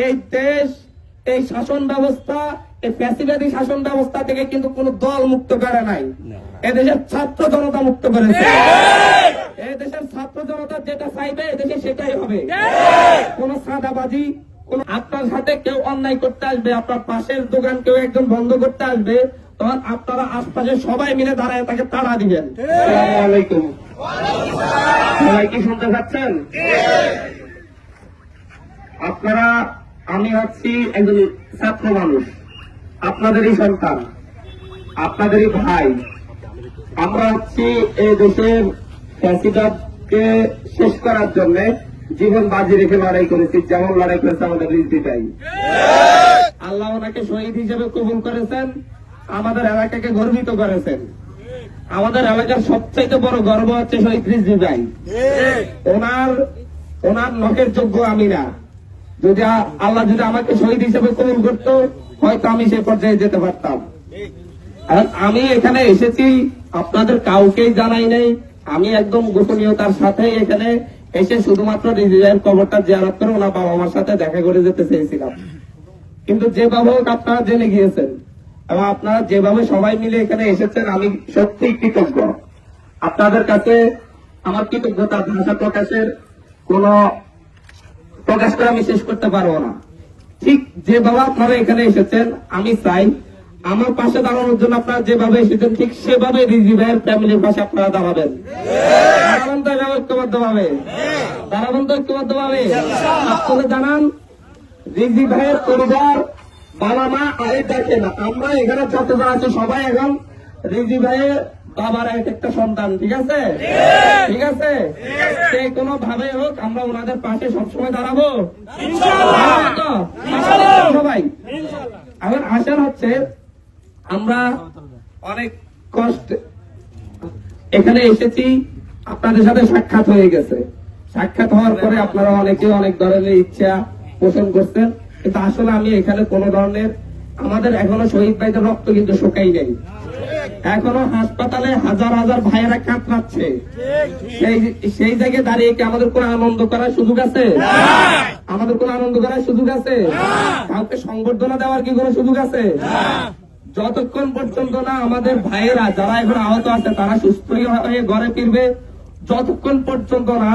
এই দেশ, এই শাসন ব্যবস্থা, এই ফ্যাসিবাদী শাসন ব্যবস্থা থেকে কিন্তু কোন দল মুক্ত করে নাই, এদেশের ছাত্র জনতা মুক্ত করেছে। এই দেশের ছাত্র জনতা যেটা চাইবে এদেশে সেটাই হবে। কোন সাদাবাজি, কোন আপনার সাথে কেউ অন্যায় করতে আসবে, আপনার পাশের দোকান কেউ একজন বন্ধ করতে আসবে, তখন আপনারা আশপাশে সবাই মিলে দাঁড়ায় তাকে তাড়া দিবেন। আসসালামু আলাইকুম। সবাই কি শুনতে পাচ্ছেন? আপনারা, আমি হচ্ছি একজন ছাত্র মানুষ, আপনাদেরই সন্তান, আপনাদেরই ভাই। আমরা হচ্ছি এই দেশের ফ্যাসিবাদকে শেষ করার জন্য জীবন বাজি রেখে লড়াই করেছি, যেমন লড়াই করেছে আমাদের রিজভিটাই। আল্লাহ ওনাকে শহীদ হিসেবে কবুল করেছেন, আমাদের এলাকাকে গর্বিত করেছেন। আমাদের এলাকার সবচাইতে বড় গর্ব হচ্ছে শহীদ রিজভিটাই। ওনার নখের যোগ্য আমি না। যদি আল্লাহ যদি আমাকে শহীদ হিসেবে কবুল করত, হয়তো আমি সেই পর্যায়ে যেতে পারতাম। আর আমি এখানে এসেছি, আপনাদের কাউকেই জানাই নাই। আমি একদম গোপনীয়তার সাথে এখানে এসে শুধুমাত্র রিজভির কবরটা জিয়ারত করে ওনার বাবা মার সাথে দেখা করে যেতে চেয়েছিলাম। কিন্তু যেভাবে হোক আপনারা জেনে গিয়েছেন এবং আপনারা যেভাবে সবাই মিলে এখানে এসেছেন, আমি সত্যিই কৃতজ্ঞ। আপনাদের কাছে আমার কৃতজ্ঞতা ভাষা প্রকাশ করে আমি শেষ করতে পারবো না। ঠিক যেভাবে আপনারা এখানে এসেছেন, আমি চাই আমার পাশে দাঁড়ানোর জন্য আপনারা যেভাবে এসেছেন ঠিক সেভাবে রিজি ভাইয়ের ফ্যামিলির পাশে আপনারা দাঁড়াবেন। দাঁড়াবেন তো ঐক্যবদ্ধ ভাবে, দাঁড়াবেন তো ঐক্যবদ্ধ ভাবে। আপনারা জানান রিজি ভাইয়ের পরিবার, বাবা মা আরে দেখে না, আমরা এখানে যতজন আছি সবাই এখন রিজি ভাইয়ের বাবার একটা সন্তান। ঠিক আছে, ঠিক আছে। সে কোনো ভাবে হোক আমরা ওনাদের পাশে সবসময় দাঁড়াবো সবাই। এখন আশা হচ্ছে আমরা অনেক কষ্ট এখানে এসেছি, আপনাদের সাথে সাক্ষাৎ হয়ে গেছে। সাক্ষাৎ হওয়ার পরে আপনারা অনেকে অনেক ধরনের ইচ্ছা পোষণ করছেন, কিন্তু আসলে আমি এখানে কোন ধরনের, আমাদের এখনো শহীদ ভাইদের রক্ত কিন্তু শুকাই নেই। এখনো হাসপাতালে হাজার হাজার ভাইয়েরা কাতরাচ্ছে। সেই জায়গায় দাঁড়িয়ে কি আমাদের কোন আনন্দ করার সুযোগ আছে? আমাদের কোন আনন্দ করার সুযোগ আছে? কাউকে সংবর্ধনা দেওয়ার কি কোনো সুযোগ আছে? যতক্ষণ পর্যন্ত না আমাদের ভাইয়েরা যারা এখন আহত আছে তারা সুস্থ হয়ে ঘরে ফিরবে, যতক্ষণ পর্যন্ত না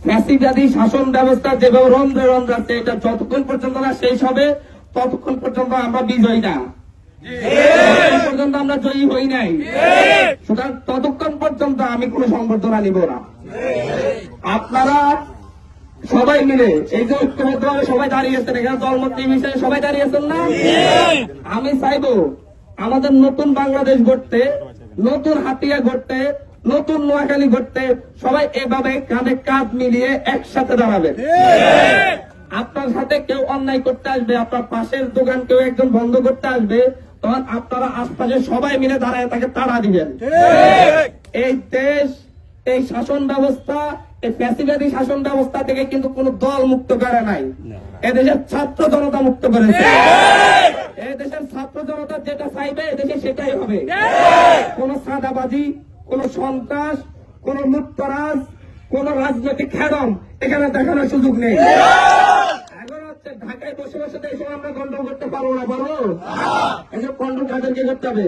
ফ্যাসিবাদী শাসন ব্যবস্থা যেভাবে রন্ধ্রে রন্ধ্রাচ্ছে এটা যতক্ষণ পর্যন্ত না শেষ হবে, ততক্ষণ পর্যন্ত আমরা বিজয়ী না, পর্যন্ত আমরা জয়ী হই নাই। সুতরাং ততক্ষণ পর্যন্ত আমি কোনো সংবর্ধনা নিব না। আপনারা সবাই মিলে এই যে ঐক্যবদ্ধভাবে সবাই দাঁড়িয়েছেন, এখানে দলমত নির্বিশেষে সবাই দাঁড়িয়েছেন না? আমি চাইবো আমাদের নতুন বাংলাদেশ গড়তে, নতুন হাতিয়া গড়তে, নতুন নোয়াখালী গড়তে সবাই এভাবে কাঁধে কাঁধ মিলিয়ে একসাথে দাঁড়াবে। আপনার সাথে কেউ অন্যায় করতে আসবে, আপনার পাশের দোকান কেউ একজন বন্ধ করতে আসবে, তখন আপনারা আশপাশে সবাই মিলে দাঁড়ায় তাকে তাড়া দিবেন। এই দেশ, এই শাসন ব্যবস্থা, এই ফ্যাসিবাদী শাসন ব্যবস্থা থেকে কিন্তু কোন দল মুক্ত করে নাই, এদেশের ছাত্র জনতা মুক্ত করেছে। এই দেশের ছাত্র জনতা যেটা চাইবে এদেশে সেটাই হবে। কোন সাদাবাজি, কোন সন্ত্রাস, কোন লুটতরাজ, কোন রাজনৈতিক খেদম এখানে দেখানোর সুযোগ নেই। এখন হচ্ছে ঢাকায় বসে বসে তো এসব আমরা গন্ডগোল করতে পারবো না, বলো এসব গন্ডগোল কাদেরকে করতে হবে?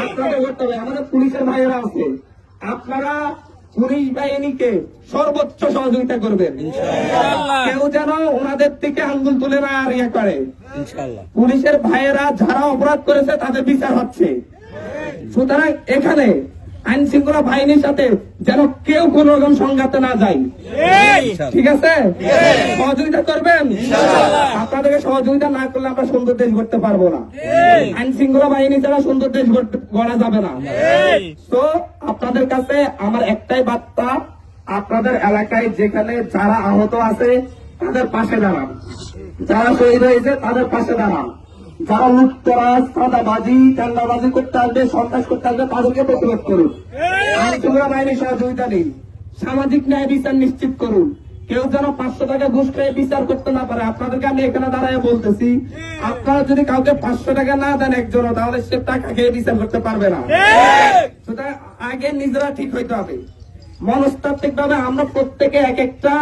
আপনাদের করতে হবে। আমাদের পুলিশের ভাইয়েরা আছে, আপনারা পুলিশ বাহিনীকে সর্বোচ্চ সহযোগিতা করবেন, কেউ যেন ওনাদের থেকে আঙ্গুল তুলে না আর ইয়ে করে। পুলিশের ভাইয়েরা যারা অপরাধ করেছে তাদের বিচার হচ্ছে। সুতরাং এখানে আইন শৃঙ্খলা বাহিনীর সাথে যেন কেউ কোন রকম সংঘাতে না যায়। ঠিক আছে, সহযোগিতা করবেন। আপনাদেরকে সহযোগিতা না করলে আমরা সুন্দর দেশ গড়তে পারবো না। আইন শৃঙ্খলা বাহিনী ছাড়া সুন্দর দেশ গড়া যাবে না। তো আপনাদের কাছে আমার একটাই বার্তা, আপনাদের এলাকায় যেখানে যারা আহত আছে তাদের পাশে দাঁড়ান, যারা শহীদ হয়েছে তাদের পাশে দাঁড়ান, যারা লুটতরাজ, চাঁদাবাজি, চাঁদাবাজি করতে আসবে, সন্ত্রাস করতে আসবে তাদেরকে প্রতিরোধ করুন। আইন শৃঙ্খলা বাহিনীর সহযোগিতা দিন, সামাজিক ন্যায় বিচার নিশ্চিত করুন। কেউ যেন 500 টাকা ঘুষ খেয়ে বিচার করতে না পারে। আপনাদেরকে আমি এখানে দাঁড়ায় বলতেছি, আপনারা যদি কাউকে 500 টাকা না দেন একজনও, তাহলে সে টাকা খেয়ে বিচার করতে পারবে না। সুতরাং আগে নিজেরা ঠিক হইতে হবে। মনস্তাত্ত্বিক ভাবে আমরা প্রত্যেকে এক একটা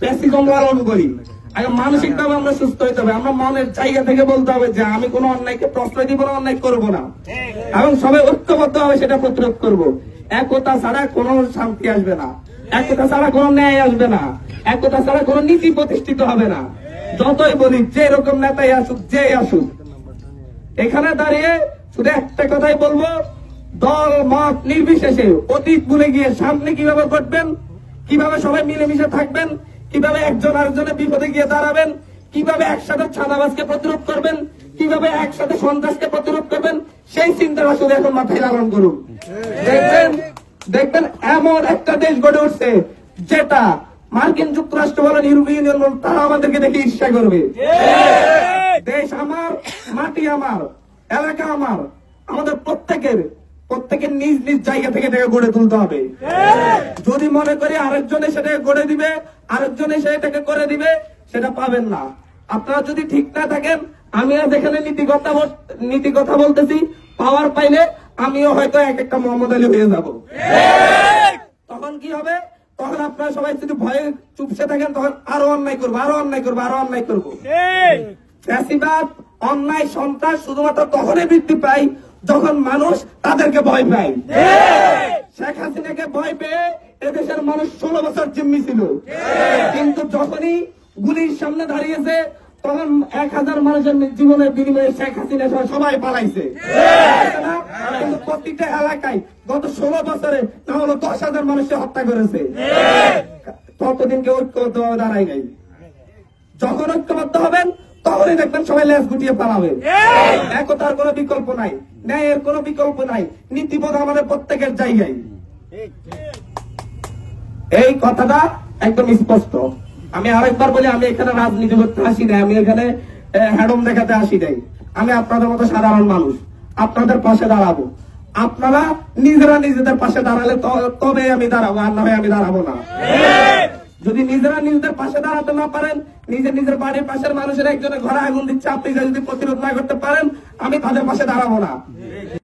প্যাসিজম লালন করি। আগে মানসিক ভাবে আমরা সুস্থ হইতে হবে। আমরা মনের জায়গা থেকে বলতে হবে যে আমি কোনো অন্যায়কে প্রশ্রয় দিব না, অন্যায় করবো না, এবং সবাই ঐক্যবদ্ধ হবে সেটা প্রতিরোধ করব। একতা ছাড়া কোনো শান্তি আসবে না, একতা ছাড়া কোনো ন্যায় আসবে না, একতা ছাড়া কোনো নীতি প্রতিষ্ঠিত হবে না। যতই বলি যে এরকম নেতাই আসুক, যে আসুক, এখানে দাঁড়িয়ে শুধু একটা কথাই বলবো, দল মত নির্বিশেষে অতীত ভুলে গিয়ে সামনে কিভাবে করবেন, কিভাবে সবাই মিলেমিশে থাকবেন, কিভাবে একজন আরেকজনের বিপদে গিয়ে দাঁড়াবেন, কিভাবে একসাথে ছাদাবাজকে প্রতিরোধ করবেন, কিভাবে একসাথে সন্ত্রাসকে প্রতিরোধ করবেন, সেই চিন্তাটা শুধু এখন মাথায় লালন করুন। দেখবেন দেখবেন এমন একটা দেশ গড়ে উঠছে যেটা মার্কিন যুক্তরাষ্ট্র বলেন, ইউরোপীয় ইউনিয়ন বলেন, তারা আমাদেরকে দেখে ঈর্ষা করবে। দেশ আমার, মাটি আমার, এলাকা আমার, আমাদের প্রত্যেকের নিজ নিজ জায়গা থেকে এটাকে গড়ে তুলতে হবে। যদি মনে করি আরেকজনে সেটাকে গড়ে দিবে, আরেকজনে সেটাকে করে দিবে, সেটা পাবেন না। আপনারা যদি ঠিক না থাকেন, আমি আজ এখানে নীতি কথা বলতেছি, পাওয়ার পাইলে আমিও হয়তো এক একটা মোহাম্মদ আলী হয়ে যাব। তখন কি হবে? তখন আপনারা সবাই যদি ভয়ে চুপসে থাকেন, তখন আরো অন্যায় করবো, আরো অন্যায় করবো, আরো অন্যায় করবো। ফ্যাসিবাদ, অন্যায়, সন্ত্রাস শুধুমাত্র তখনই বৃদ্ধি পায় যখন মানুষ তাদেরকে ভয় পায়। শেখ হাসিনাকে ভয় পেয়ে এদেশের মানুষ 16 বছর জিম্মি ছিল, কিন্তু যখনই গুলির সামনে দাঁড়িয়েছে তখন 1000 মানুষের জীবনের বিনিময়ে শেখ হাসিনা সবাই পালাইছে। কিন্তু প্রতিটা এলাকায় গত 16 বছরে না হলো 10,000 মানুষকে হত্যা করেছে। ততদিনকে ঐক্যবদ্ধ দাঁড়ায় নাই। যখন ঐক্যবদ্ধ হবেন তখনই দেখবেন সবাই লেজ গুটিয়ে পালাবে। একতার কোনো বিকল্প নাই, ন্যায়ের কোনো বিকল্প নাই, নীতিবোধ আমাদের প্রত্যেকের জায়গায়। এই কথাটা একদম স্পষ্ট। আমি আরেকবার বলি, আমি এখানে রাজনীতি করতে আসি নাই, আমি এখানে হ্যাডম দেখাতে আসি নাই। আমি আপনাদের মতো সাধারণ মানুষ, আপনাদের পাশে দাঁড়াবো। আপনারা নিজেরা নিজেদের পাশে দাঁড়ালে তবে আমি দাঁড়াবো, আর নয় আমি দাঁড়াবো না। যদি নিজেরা নিজেদের পাশে দাঁড়াতে না পারেন, নিজের বাড়ির পাশের মানুষের একজনের ঘরে আগুন দিচ্ছে, আপনি যদি প্রতিরোধ না করতে পারেন, আমি তাদের পাশে দাঁড়াবো না।